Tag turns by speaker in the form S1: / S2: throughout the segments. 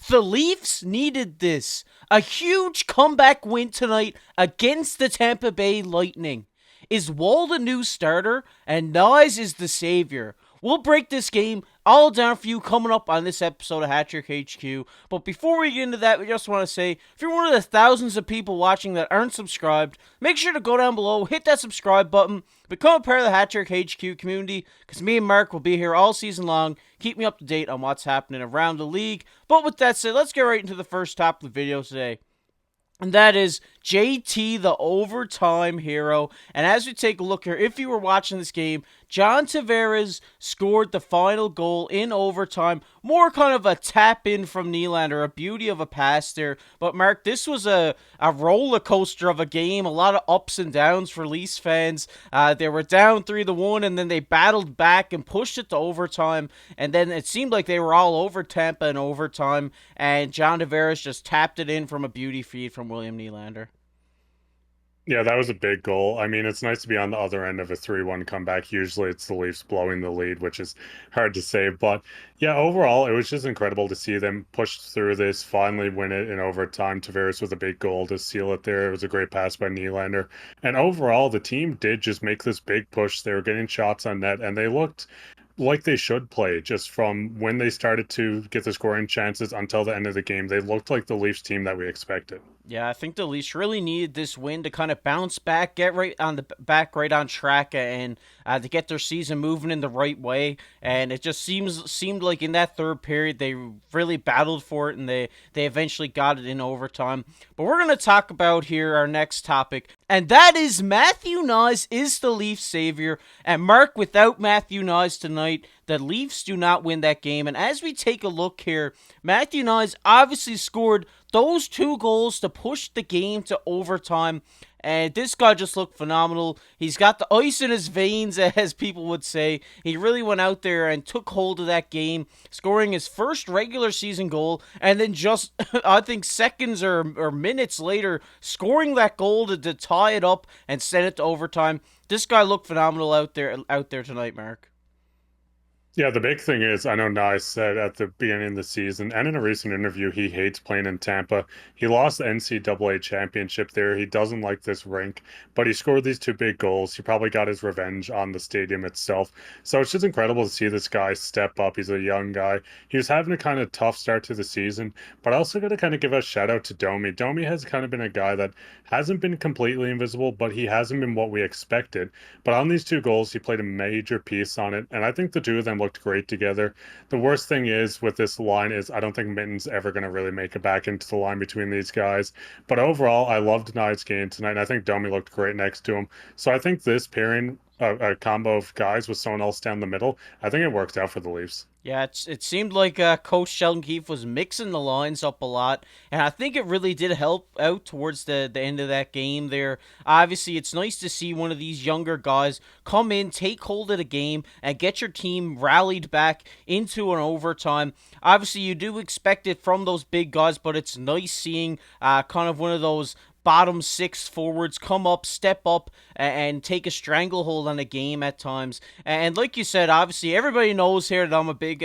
S1: The Leafs needed this. A huge comeback win tonight against the Tampa Bay Lightning. Is Woll the new starter and Knies is the savior? We'll break this game all down for you coming up on this episode of Hat Trick HQ. But before we get into that, we just want to say, if you're one of the thousands of people watching that aren't subscribed, make sure to go down below, hit that subscribe button, become a part of the Hat Trick HQ community, because me and Mark will be here all season long, keep me up to date on what's happening around the league. But with that said, let's get right into the first topic of the video today. And that is JT, the overtime hero. And as we take a look here, if you were watching this game, John Tavares scored the final goal in overtime. More kind of a tap in from Nylander, a beauty of a pass there. But Mark, this was a roller coaster of a game. A lot of ups and downs for Leafs fans. They were down 3-1, and then they battled back and pushed it to overtime. And then it seemed like they were all over Tampa in overtime. And John Tavares just tapped it in from a beauty feed from William Nylander.
S2: Yeah, that was a big goal. I mean, it's nice to be on the other end of a 3-1 comeback. Usually it's the Leafs blowing the lead, which is hard to say. But yeah, overall, it was just incredible to see them push through this, finally win it in overtime. Tavares with a big goal to seal it there. It was a great pass by Nylander. And overall, the team did just make this big push. They were getting shots on net, and they looked like they should play just from when they started to get the scoring chances until the end of the game. They looked like the Leafs team that we expected.
S1: Yeah, I think the Leafs really needed this win to kind of bounce back, get right on track, and to get their season moving in the right way. And it just seemed like in that third period they really battled for it, and they eventually got it in overtime. But we're gonna talk about here our next topic, and that is Matthew Knies is the Leafs savior. And Mark, without Matthew Knies tonight, the Leafs do not win that game. And as we take a look here, Matthew Knies obviously scored those two goals to push the game to overtime. And this guy just looked phenomenal. He's got the ice in his veins, as people would say. He really went out there and took hold of that game, scoring his first regular season goal. And then just, I think, seconds or minutes later, scoring that goal to tie it up and send it to overtime. This guy looked phenomenal out there tonight, Mark.
S2: Yeah, the big thing is, I know Nye said at the beginning of the season and in a recent interview, he hates playing in Tampa. He lost the NCAA championship there. He doesn't like this rink, but he scored these two big goals. He probably got his revenge on the stadium itself. So it's just incredible to see this guy step up. He's a young guy. He was having a kind of tough start to the season, but I also got to kind of give a shout out to Domi. Domi has kind of been a guy that hasn't been completely invisible, but he hasn't been what we expected. But on these two goals, he played a major piece on it, and I think the two of them looked great together. The worst thing is with this line is I don't think Mitten's ever going to really make it back into the line between these guys. But overall, I loved Knies' game tonight, and I think Domi looked great next to him. So I think this pairing, a combo of guys with someone else down the middle, I think it worked out for the Leafs.
S1: Yeah, it seemed like Coach Sheldon Keefe was mixing the lines up a lot, and I think it really did help out towards the end of that game there. Obviously, it's nice to see one of these younger guys come in, take hold of the game, and get your team rallied back into an overtime. Obviously, you do expect it from those big guys, but it's nice seeing kind of one of those bottom six forwards come up, step up, and take a stranglehold on the game at times. And like you said, obviously everybody knows here that I'm a big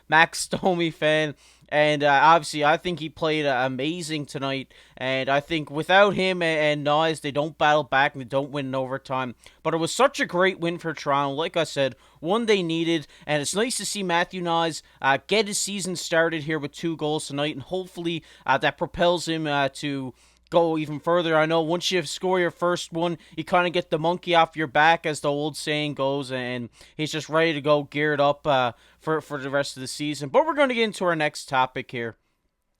S1: Max Domi fan. And obviously, I think he played amazing tonight. And I think without him and Knies, they don't battle back and they don't win in overtime. But it was such a great win for Toronto. Like I said, one they needed. And it's nice to see Matthew Knies get his season started here with 2 goals tonight. And hopefully that propels him to go even further. I know once you score your first one, you kind of get the monkey off your back, as the old saying goes, and he's just ready to go, geared up for the rest of the season. But we're going to get into our next topic here.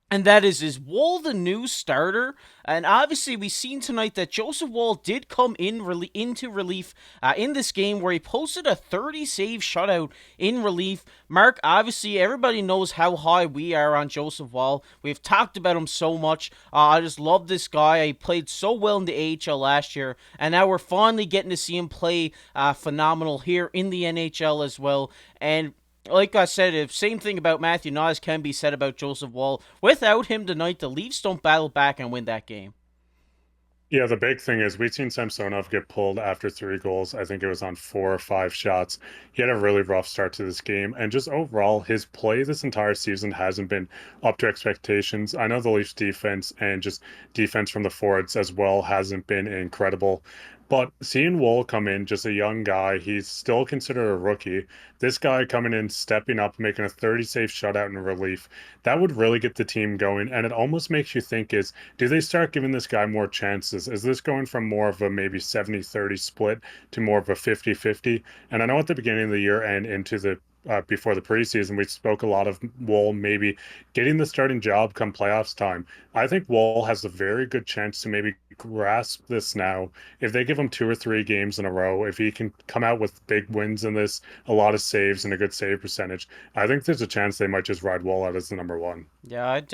S1: And that is Woll the new starter? And obviously, we've seen tonight that Joseph Woll did come into relief in this game, where he posted a 30-save shutout in relief. Mark, obviously, everybody knows how high we are on Joseph Woll. We've talked about him so much. I just love this guy. He played so well in the AHL last year, and now we're finally getting to see him play phenomenal here in the NHL as well. And like I said, the same thing about Matthew Knies can be said about Joseph Woll. Without him tonight, the Leafs don't battle back and win that game.
S2: Yeah, the big thing is we've seen Samsonov get pulled after 3 goals. I think it was on 4 or 5 shots. He had a really rough start to this game, and just overall, his play this entire season hasn't been up to expectations. I know the Leafs defense and just defense from the forwards as well hasn't been incredible. But seeing Woll come in, just a young guy, he's still considered a rookie. This guy coming in, stepping up, making a 30 save shutout in relief, that would really get the team going. And it almost makes you think is, do they start giving this guy more chances? Is this going from more of a maybe 70-30 split to more of a 50-50? And I know at the beginning of the year and into the before the preseason, we spoke a lot of Woll maybe getting the starting job come playoffs time. I think Woll has a very good chance to maybe grasp this now. If they give him 2 or 3 games in a row, if he can come out with big wins in this, a lot of saves and a good save percentage, I think there's a chance they might just ride Woll out as the number one.
S1: Yeah, I could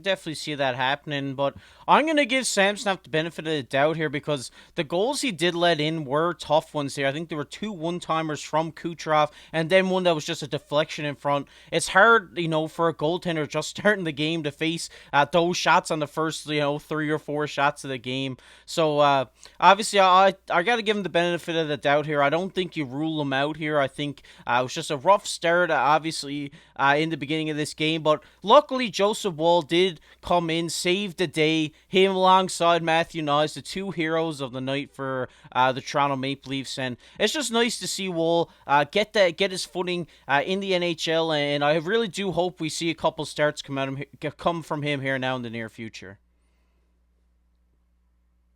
S1: definitely see that happening, but I'm gonna give Samsonov the benefit of the doubt here because the goals he did let in were tough ones here. I think there were two one-timers from Kucherov, and then one that was just a deflection in front. It's hard, for a goaltender just starting the game to face those shots on the first, 3 or 4 shots of the game. So obviously, I got to give him the benefit of the doubt here. I don't think you rule him out here. I think it was just a rough start, obviously, in the beginning of this game, but luckily, Joseph Woll did come in, save the day. Him alongside Matthew Knies, the two heroes of the night for the Toronto Maple Leafs, and it's just nice to see Woll get his footing in the NHL. And I really do hope we see a couple starts come from him here now in the near future.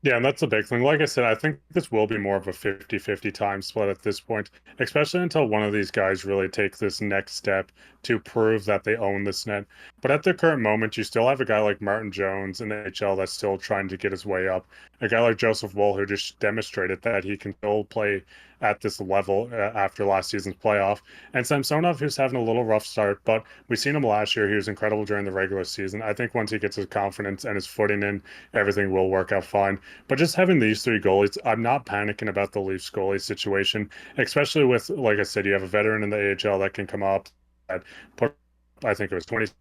S2: Yeah, and that's the big thing. Like I said, I think this will be more of a 50-50 time split at this point, especially until one of these guys really takes this next step to prove that they own this net. But at the current moment, you still have a guy like Martin Jones in the NHL that's still trying to get his way up. A guy like Joseph Woll who just demonstrated that he can still play at this level after last season's playoff. And Samsonov, who's having a little rough start, but we've seen him last year. He was incredible during the regular season. I think once he gets his confidence and his footing in, everything will work out fine. But just having these 3 goalies, I'm not panicking about the Leafs goalie situation, especially with, like I said, you have a veteran in the AHL that can come up that put, I think it was 20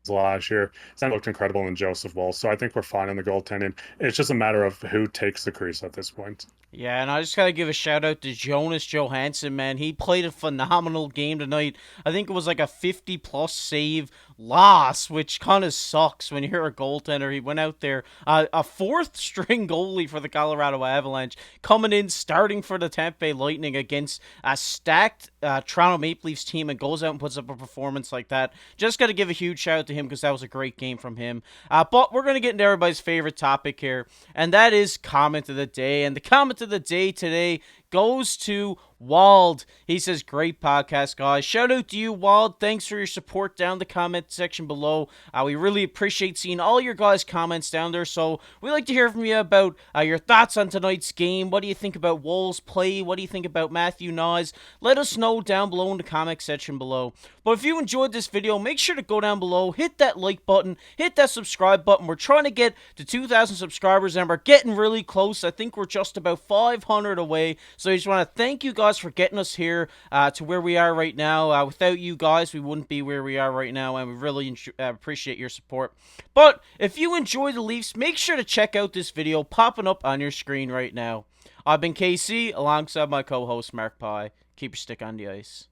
S2: last year. Sam looked incredible in Joseph Woll. So I think we're fine on the goaltending. It's just a matter of who takes the crease at this point.
S1: Yeah, and I just gotta give a shout out to Jonas Johansson, man. He played a phenomenal game tonight. I think it was like a 50-plus save loss, which kind of sucks when you're a goaltender. He went out there, a fourth string goalie for the Colorado Avalanche, coming in, starting for the Tampa Bay Lightning against a stacked Toronto Maple Leafs team, and goes out and puts up a performance like that. Just gotta give a huge shout out to him because that was a great game from him. But we're gonna get into everybody's favorite topic here, and that is comment of the day. And the comment of the day today goes to Wald. He says, great podcast, guys. Shout out to you, Wald. Thanks for your support down in the comment section below. We really appreciate seeing all your guys' comments down there. So we'd like to hear from you about your thoughts on tonight's game. What do you think about Woll's play? What do you think about Matthew Knies? Let us know down below in the comment section below. But if you enjoyed this video, make sure to go down below, hit that like button, hit that subscribe button. We're trying to get to 2,000 subscribers, and we're getting really close. I think we're just about 500 away. So I just want to thank you guys for getting us here to where we are right now. Without you guys, we wouldn't be where we are right now, and we really appreciate your support. But if you enjoy the Leafs, make sure to check out this video popping up on your screen right now. I've been KC alongside my co-host Mark Pye. Keep your stick on the ice.